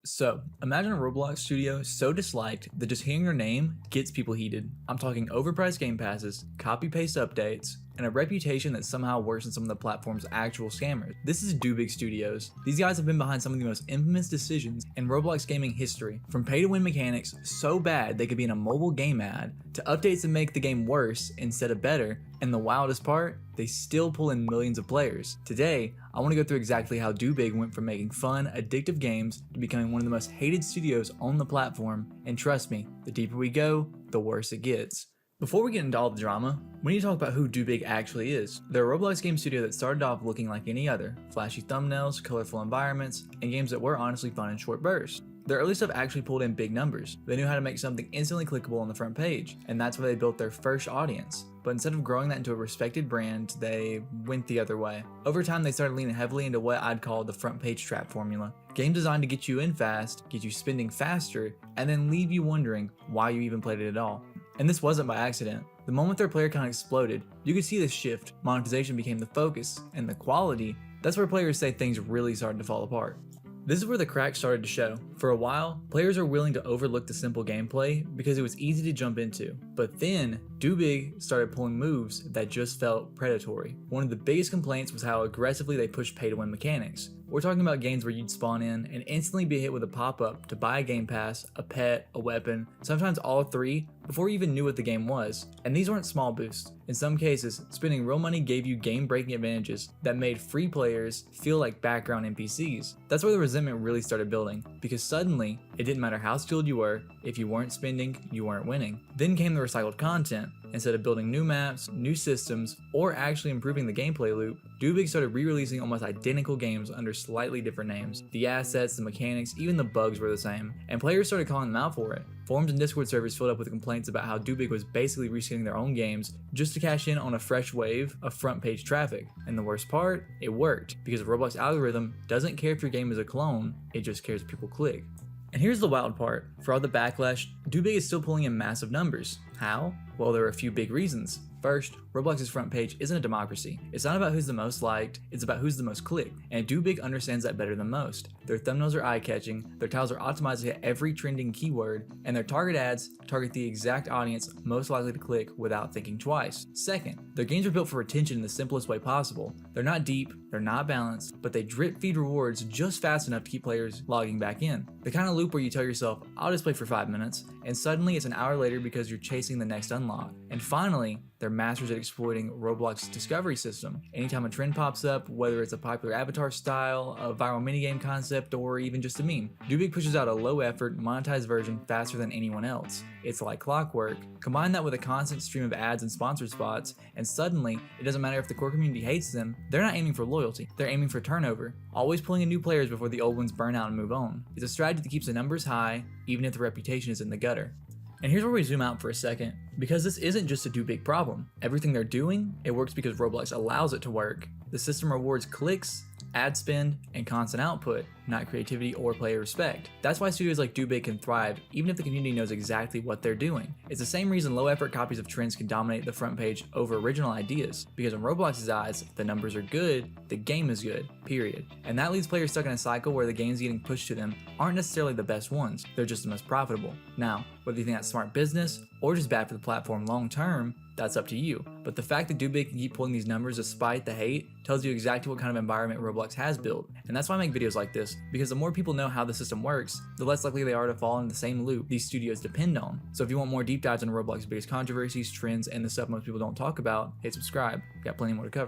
So, imagine a Roblox studio so disliked that just hearing your name gets people heated. I'm talking overpriced game passes, copy-paste updates, and a reputation that's somehow worse than some of the platform's actual scammers. This is Dubig Studios. These guys have been behind some of the most infamous decisions in Roblox gaming history, from pay-to-win mechanics so bad they could be in a mobile game ad, to updates that make the game worse instead of better, and the wildest part, they still pull in millions of players. Today, I want to go through exactly how Dubig went from making fun, addictive games to becoming one of the most hated studios on the platform, and trust me, the deeper we go, the worse it gets. Before we get into all the drama, we need to talk about who Dubig actually is. They're a Roblox game studio that started off looking like any other, flashy thumbnails, colorful environments, and games that were honestly fun in short bursts. Their early stuff actually pulled in big numbers. They knew how to make something instantly clickable on the front page, and that's why they built their first audience. But instead of growing that into a respected brand, they went the other way. Over time, they started leaning heavily into what I'd call the front page trap formula. Games designed to get you in fast, get you spending faster, and then leave you wondering why you even played it at all. And this wasn't by accident. The moment their player count exploded, you could see this shift. Monetization became the focus, and the quality, that's where players say things really started to fall apart. This is where the cracks started to show. For a while, players were willing to overlook the simple gameplay because it was easy to jump into. But then, Dubig started pulling moves that just felt predatory. One of the biggest complaints was how aggressively they pushed pay-to-win mechanics. We're talking about games where you'd spawn in and instantly be hit with a pop-up to buy a game pass, a pet, a weapon, sometimes all three, before you even knew what the game was. And these weren't small boosts. In some cases, spending real money gave you game-breaking advantages that made free players feel like background NPCs. That's where the resentment really started building, because suddenly, it didn't matter how skilled you were, if you weren't spending, you weren't winning. Then came the recycled content. Instead of building new maps, new systems, or actually improving the gameplay loop, Dubig started re-releasing almost identical games under slightly different names. The assets, the mechanics, even the bugs were the same, and players started calling them out for it. Forums and Discord servers filled up with complaints about how Dubig was basically reskinning their own games just to cash in on a fresh wave of front page traffic. And the worst part, it worked, because the Roblox algorithm doesn't care if your game is a clone, it just cares if people click. And here's the wild part. For all the backlash, Dubig is still pulling in massive numbers. How? Well, there are a few big reasons. First, Roblox's front page isn't a democracy. It's not about who's the most liked, it's about who's the most clicked, and Dubig understands that better than most. Their thumbnails are eye-catching, their tiles are optimized to hit every trending keyword, and their target ads target the exact audience most likely to click without thinking twice. Second, their games are built for retention in the simplest way possible. They're not deep, they're not balanced, but they drip feed rewards just fast enough to keep players logging back in. The kind of loop where you tell yourself, I'll just play for 5 minutes, and suddenly it's an hour later because you're chasing the next unlock. And finally, they're masters at exploiting Roblox's discovery system. Anytime a trend pops up, whether it's a popular avatar style, a viral minigame concept, or even just a meme, Dubig pushes out a low-effort, monetized version faster than anyone else. It's like clockwork. Combine that with a constant stream of ads and sponsored spots, and suddenly, it doesn't matter if the core community hates them, they're not aiming for loyalty, they're aiming for turnover, always pulling in new players before the old ones burn out and move on. It's a strategy that keeps the numbers high, even if the reputation is in the gutter. And here's where we zoom out for a second, because this isn't just a Dubig problem. Everything they're doing, it works because Roblox allows it to work. The system rewards clicks, ad spend, and constant output, not creativity or player respect. That's why studios like Dubig can thrive even if the community knows exactly what they're doing. It's the same reason low effort copies of trends can dominate the front page over original ideas, because in Roblox's eyes, if the numbers are good, the game is good, period. And that leaves players stuck in a cycle where the games getting pushed to them aren't necessarily the best ones, they're just the most profitable. Now, whether you think that's smart business or just bad for the platform long term, that's up to you. But the fact that Dubig can keep pulling these numbers despite the hate tells you exactly what kind of environment Roblox has built. And that's why I make videos like this, because the more people know how the system works, the less likely they are to fall into the same loop these studios depend on. So if you want more deep dives on Roblox's biggest controversies, trends, and the stuff most people don't talk about, hit subscribe. Got plenty more to cover.